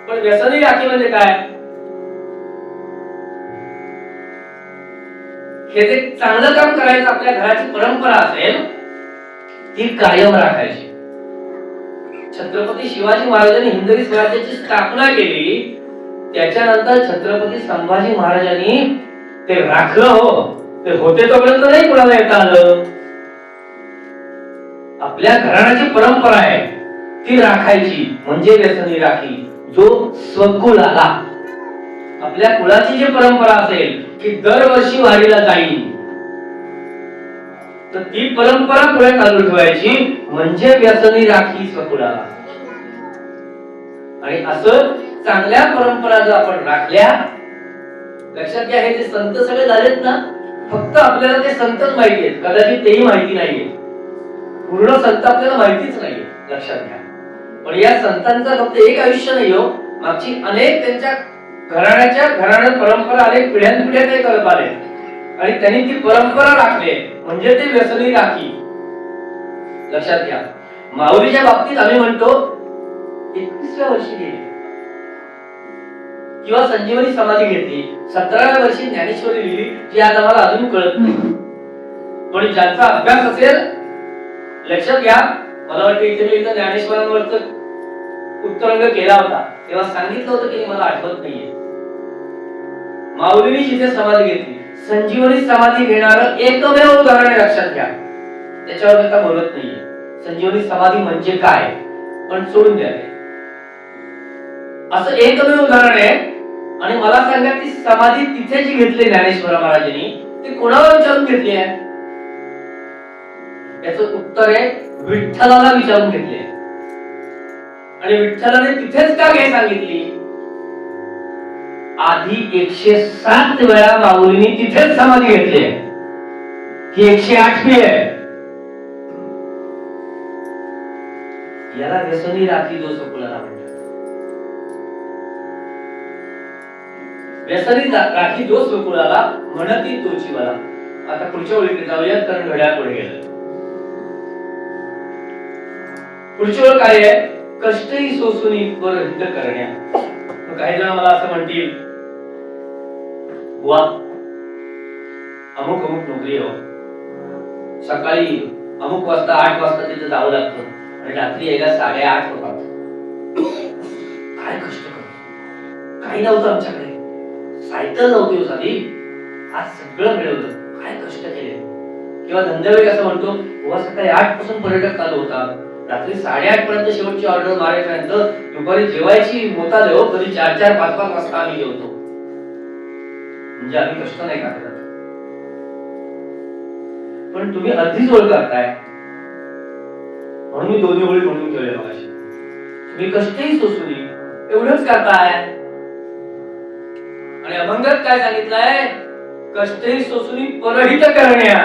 पण व्यसनी राखी म्हणजे काय? हे जे चांगलं काम करायचं आपल्या घराची परंपरा असेल ती कायम राखायची. छत्रपती शिवाजी महाराजांनी हिंदवी स्वराज्याची स्थापना केली, त्याच्यानंतर छत्रपती संभाजी महाराजांनी ते राखलं. हो, ते होते तोपर्यंत नाही कोणाला येता आलं. आपल्या घराण्याची परंपरा आहे ती राखायची म्हणजे व्यसनी राखी. जो स्वकुळ आला, आपल्या कुळाची जी परंपरा असेल की दरवर्षी वारीला जाईल, तर ती परंपरा पुढे चालू ठेवायची म्हणजे व्यसनी राखी स्वकुळाला. आणि असं चांगल्या परंपरा जर आपण राखल्या, लक्षात घ्या हे जे संत सगळे झालेत ना, फक्त आपल्याला ते संतच माहिती आहेत, कदाचित तेही माहिती नाहीये. पूर्ण संत आपल्याला माहितीच नाहीये, लक्षात घ्या. पण या संतांचा फक्त एक आयुष्य नाही हो, मागची अनेक त्यांच्या घराण्यात परंपरा अनेक पिढ्यानपिढ्या ते करत आले आणि त्यांनी ती परंपरा राखली म्हणजे ते व्यसनी राखी. लक्षात घ्या. माऊलीच्या बाबतीत आम्ही म्हणतो 21व्या वर्षी गेली किंवा संजीवनी समाधी घेतली, 17व्या वर्षी ज्ञानेश्वरी लिहिली, जी आज आम्हाला अजून कळत नाही. पण ज्यांचा अभ्यास असेल, लक्षात घ्या, मला वाटतं इथे मी इथं ज्ञानेश्वरांवरच उत्तरंग केला होता तेव्हा सांगितलं होतं की मला आठवत नाहीये. माऊलींनी जिथे समाधी घेतली, संजीवनी समाधी घेणारं एकमेव उदाहरण आहे, लक्षात घ्या. त्याच्यावर आता बोलत नाहीये. संजीवनी समाधी म्हणजे काय पण सोडून द्या, असं एकमेव उदाहरण आहे. आणि मला सांगा ती समाधी तिथे जी घेतली ज्ञानेश्वर महाराजांनी, ती कोणावर विचारून घेतली आहे? याचं उत्तर आहे विठ्ठलाला विचारून घेतले. आणि विठ्ठलाने तिथेच का घे सांगितली? आधी 107 वेळा माऊलींनी तिथेच समाधी घेतली आहे, ही 108वी आहे. याला व्यसनी राखी जो स्वकुळाला म्हणतात. व्यसनी राखी जो स्वकुळाला म्हणती तोची मला. आता पुढच्या ओळीकडे जाऊयात, कारण घड्याळ पुढे गेलं. पुढची ओळ काय आहे? कष्टही सोसून परहित करण्या. काही जण मला असं म्हणतील, बुवा अमुक अमुक नोकरी हो, सकाळी अमुक वाजता 8 वाजता तिथे जावं लागतं आणि रात्री यायला 8:30 होतात. काय कष्ट करतो. काही नव्हतं आमच्याकडे, सायकल नव्हती साधी, आज सगळं मिळवलं, काय कष्ट केले. किंवा धंदेवाईक असं म्हणतो, बुवा सकाळी 8 पासून पर्यटक चालू होतात, रात्री 8:30 पर्यंत शेवटची ऑर्डर मारेपर्यंत, दुपारी जेवायची मोता देऊ, कधी 4-4, 5-5 वाजता आम्ही जेवतो. म्हणजे आम्ही कष्ट नाही करत. पण तुम्ही आधीच ओळख करताय म्हणून मी दोन्ही ओळी म्हणून ठेवले मगाशी. तुम्ही कष्टही सोसू नये एवढंच करताय. आणि अभंगात काय सांगितलंय? कष्टही सोसून परहित करण्या.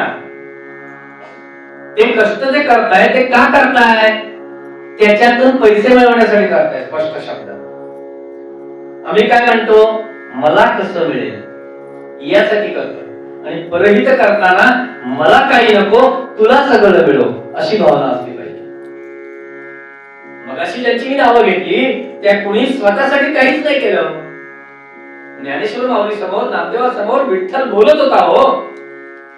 ते कष्ट जे करताय ते का करताय? त्याच्यातून पैसे मिळवण्यासाठी करताय. स्पष्ट शब्द. आम्ही काय म्हणतो? मला कसं मिळेल यासाठी करतोय. आणि परहित करताना मला काही नको, तुला सगळं मिळो अशी भावना असली पाहिजे. मग अशी ज्यांची मी नावं घेतली त्या कुणी स्वतःसाठी काहीच नाही केलं. ज्ञानेश्वर माऊली समोर, नामदेवा समोर विठ्ठल बोलत होता हो,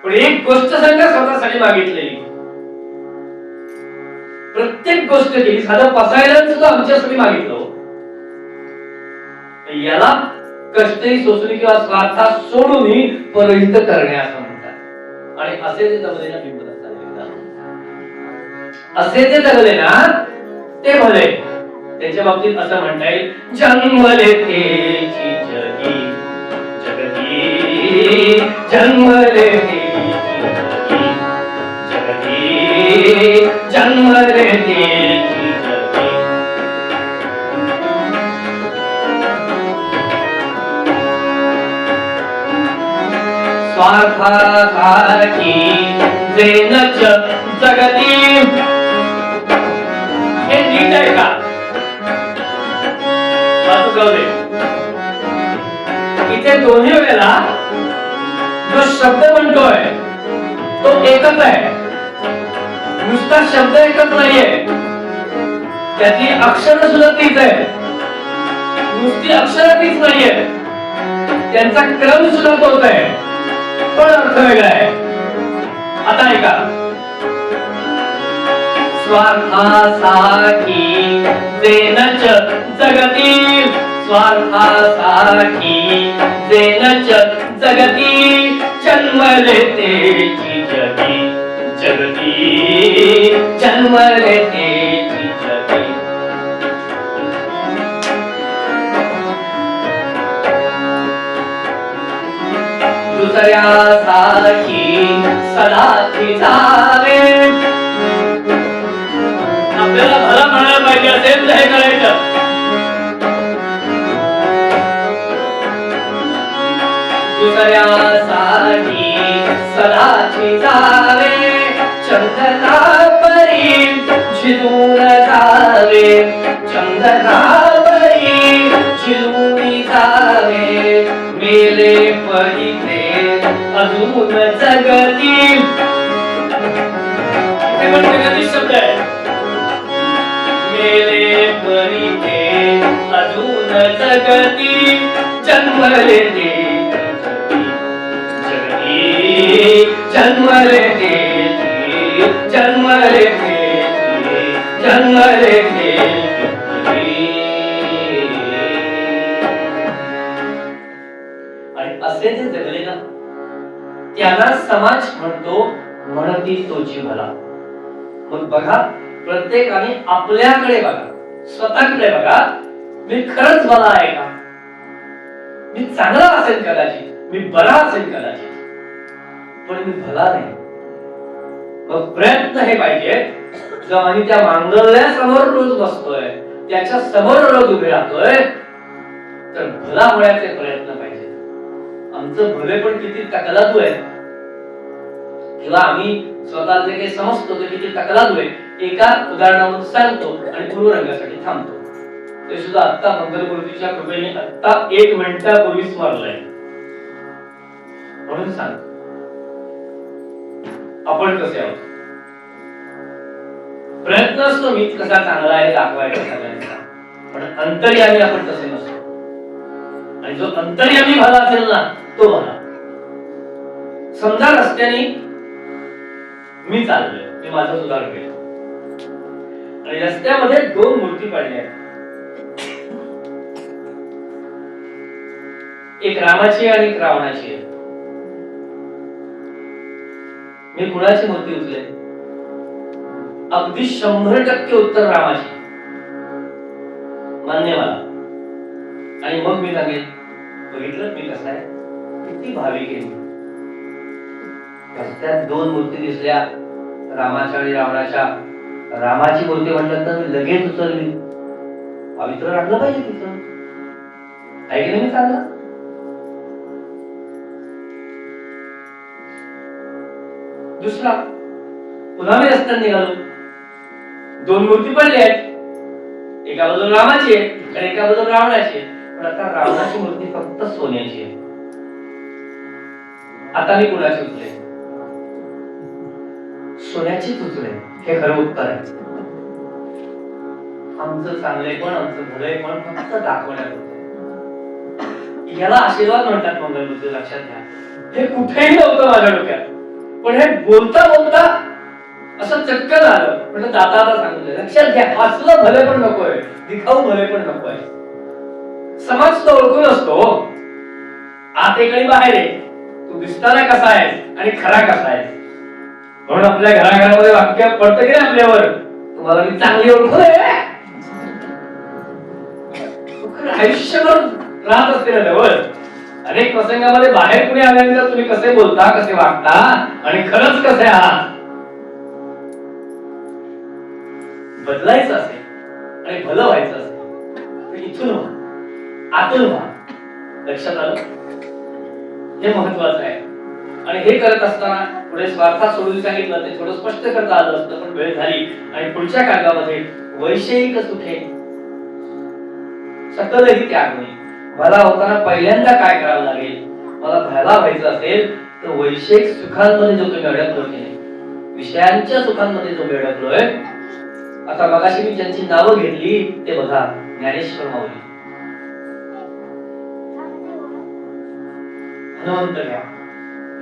पण एक गोष्ट सांगा स्वतःसाठी मागितलेली. प्रत्येक गोष्ट केली. साधं पसायला सुद्धा आमच्यासाठी मागितलं. याला कष्टही सोसून किंवा स्वार्था सोडून परहित करणे असं म्हणतात. आणि असे जे जगले ना असे जे जगले ना ते भले. त्याच्या बाबतीत असं म्हणता येईल, जन्मले तेची जगी जगती, जन्मले तेची जगती, जन्मले तेची जगी. स्वार्थासाठी जे नच जगती. हे नीट आहे का? इथे दोन्ही वेळेला जो शब्द म्हणतोय तो एकच आहे. नुसता शब्द एकच नाहीये, त्याची अक्षर सुद्धा तीच आहे. नुसती अक्षर तीच नाहीये, त्यांचा क्रम सुद्धा तोच आहे, पण अर्थ वेगळा आहे. आता ऐका. स्वार्थासाठी जे नच जगती, स्वार्थासाठी जे नच जगती, जन्मले तेची जगी जगती, जन्मले तेची जगी. दुसऱ्यासाठी सदाची जावे. आपल्याला भला म्हणायला पाहिजे असेल तर हे करायचं. दुसऱ्यासाठी सदाची जावे, चंद्रा परी झिजून जावे, चंद्रा परी झिजून जावे. मेले पहिले अजून जगती. हे पण जगती शब्द आहे. मेले पहिले अजून जगती, जन्मले तेची जगती, जन्मले तेची, जन्मले तेची, जन्मले तेची. आणि असे जे जगले ना त्याला समाज म्हणतो म्हणती तोची भला. मग बघा, प्रत्येकाने आपल्याकडे बघा, स्वतःकडे बघा. मी खरंच भला आहे का? मी चांगला असेल कदाचित, मी बरा असेल कदाचित, पण मी भला नाही. मग प्रयत्न हे पाहिजे. जेव्हा आम्ही त्या मांगल्यासमोर रोज बसतोय, त्याच्या समोर रोज उभे राहतोय, तर भला होण्याचे प्रयत्न पाहिजे. आमचं भले पण किती तकलादू आहे, किंवा आम्ही स्वतःचे काही समजतो ते किती तकलादू आहे. एका उदाहरणावरून सांगतो आणि पूर्वरंगासाठी थांबतो. ते सुद्धा आता मंगलमूर्तीच्या कृपेने आता 1 मिनिटापूर्वी स्मरलंय म्हणून सांगतो. आपण कसे आहोत? प्रयत्न असतो मीच कसा चांगला आहे दाखवायचा सगळ्यांना, पण अंतर्यामी आपण तसे नसतो. आणि जो अंतर्यामी भला असेल ना तो भला. समजा रस्त्याने मी चाललोय, मी माझं सुधार केलं आणि रस्त्यामध्ये 2 मूर्ती पडल्या. एक रामाची आणि एक रावणाची आहे. मी कुणाची मूर्ती उचले? अगदी 100% उत्तर रामाची. मान्य मला. आणि मग मी सांगेन, बघितलं मी कसा आहे, किती भाविक आहे. रस्त्यात दोन मूर्ती दिसल्या, रामाच्या आणि रावणाच्या. रामाची मूर्ती म्हटलं तर मी लगेच उचलली. पवित्र राखलं पाहिजे तिचं, ऐकलं मी चांगलं. दुसरा पुन्हा मी रस्त्यात निघालो, दोन मूर्ती पडल्या आहेत, एका बाजूला रामाची आहे आणि एका बाजूला रावणाची आहे. पण आता रावणाची मूर्ती फक्त सोन्याची आहे. आता मी कुणाची उचले? सोन्याचीच उचले, हे खरं उत्तर आहे. आमचं चांगलेपण, आमचं भलेपण फक्त दाखवण्यात होतं. याला आशीर्वाद म्हणतात मंगलमूर्ती, लक्षात घ्या. हे कुठेही नव्हतं माझ्या डोक्यात, पण हे बोलता बोलता असं चटकन आलं. म्हटलं दाताला सांगून दे, लक्षात घ्या, असलं भले पण नकोय, दिखाऊ भले पण नकोय. समाज तो ओळखून असतो, आत एक आणि बाहेर आहे. तू दिसताना कसा आहेस आणि खरा कसा आहेस. म्हणून आपल्या घराघरामध्ये वाक्य पडतं की नाही आपल्यावर, तुम्हाला मी चांगली ओळखून आहे. आयुष्यभर राहत असते ना जवळ. अनेक प्रसंगामध्ये बाहेर कुणी आल्यानंतर तुम्ही कसे बोलता, कसे वागता आणि खरंच कसे आहात. बदलायचं असेल आणि भलं व्हायचं असेल तर इथून व्हा, आतून व्हा. लक्षात आलं? हे महत्वाचं आहे. आणि हे करत असताना पुढे स्वार्था सोडून सांगितलं ते थोडं स्पष्ट करता आलं असतं, पण वेळ झाली. आणि पुढच्या काळामध्ये वैषयिक सुखे सकलही त्याग नाही. मला होताना पहिल्यांदा काय करावं लागेल? मला भला व्हायचं असेल तर वैषयिक सुखांमध्ये जो तुम्ही अडकलो की नाही, विषयांच्या सुखांमध्ये जो अडकलोय. आता मगाशी मी ज्यांची नावं घेतली ते बघा, ज्ञानेश्वर माऊली, हनुमंत घ्या,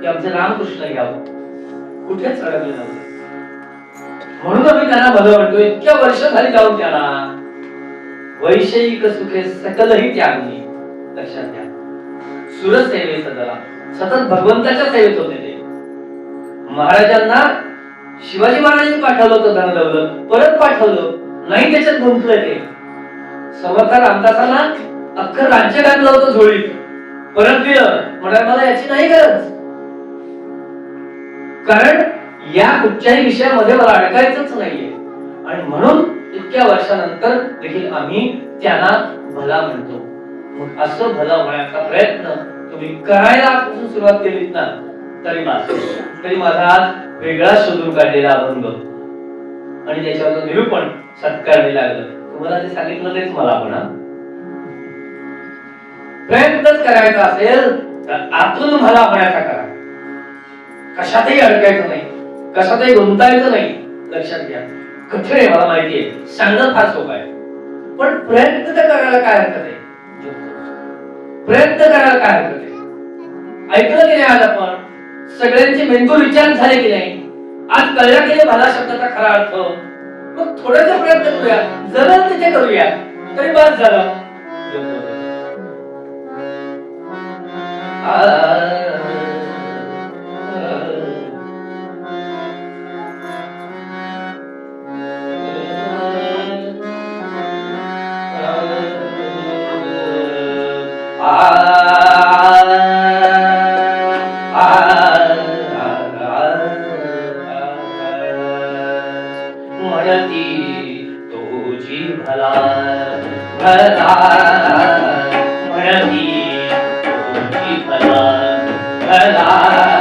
की आमचे रामकृष्ण घ्यावं, कुठेच अडकले नव्हते. म्हणून आम्ही त्यांना भलं म्हणतो. इतक्या वर्ष झाली जाऊन त्याला वैषयिक सुखे सकलही त्यागनी. लक्षात घ्या, सुरसेवे सदरा, सतत भगवंताच्या सेवेत होते ते. महाराजांना शिवाजी महाराजांनी पाठवलं होतं धनदौलत, परत पाठवलं नाही, त्याच्यात गुंतलं ते. समर्थ रामदासांना अख्खं राज्य घातलं होतं झोळीत, परत दिलं. म्हणाल मला याची नाही गरज, कारण या कुठच्याही विषयामध्ये मला अडकायचंच नाहीये. आणि म्हणून इतक्या वर्षानंतर देखील आम्ही त्यांना भला म्हणतो. मग असं भला होण्याचा प्रयत्न तुम्ही करायला सुरुवात केलीत ना, तरी माझा आज वेगळा शोधून काढलेला अभंग आणि त्याच्यावर निरूपण सत्कारणी लागलं. तुम्हाला जे सांगितलं तेच मला म्हणा. प्रयत्नच करायचा असेल तर आतून भला होण्याचा करा. कशातही अडकायचं नाही, कशातही गुंतायचं नाही. लक्षात घ्या, कठीण आहे मला माहितीये, सांगणं फार सोपं आहे, पण प्रयत्न तर करायला काय हरकत आहे. प्रयत्न करायला काय हरकत आहे. ऐकलं की नाही आज आपण सगळ्यांचे मेंदू विचार झाले की नाही. आज कळला की नाही भला शब्दाचा खरा अर्थ. मग थोडासा प्रयत्न करूया, जरा तिथे करूया, तरी बस झालं. भला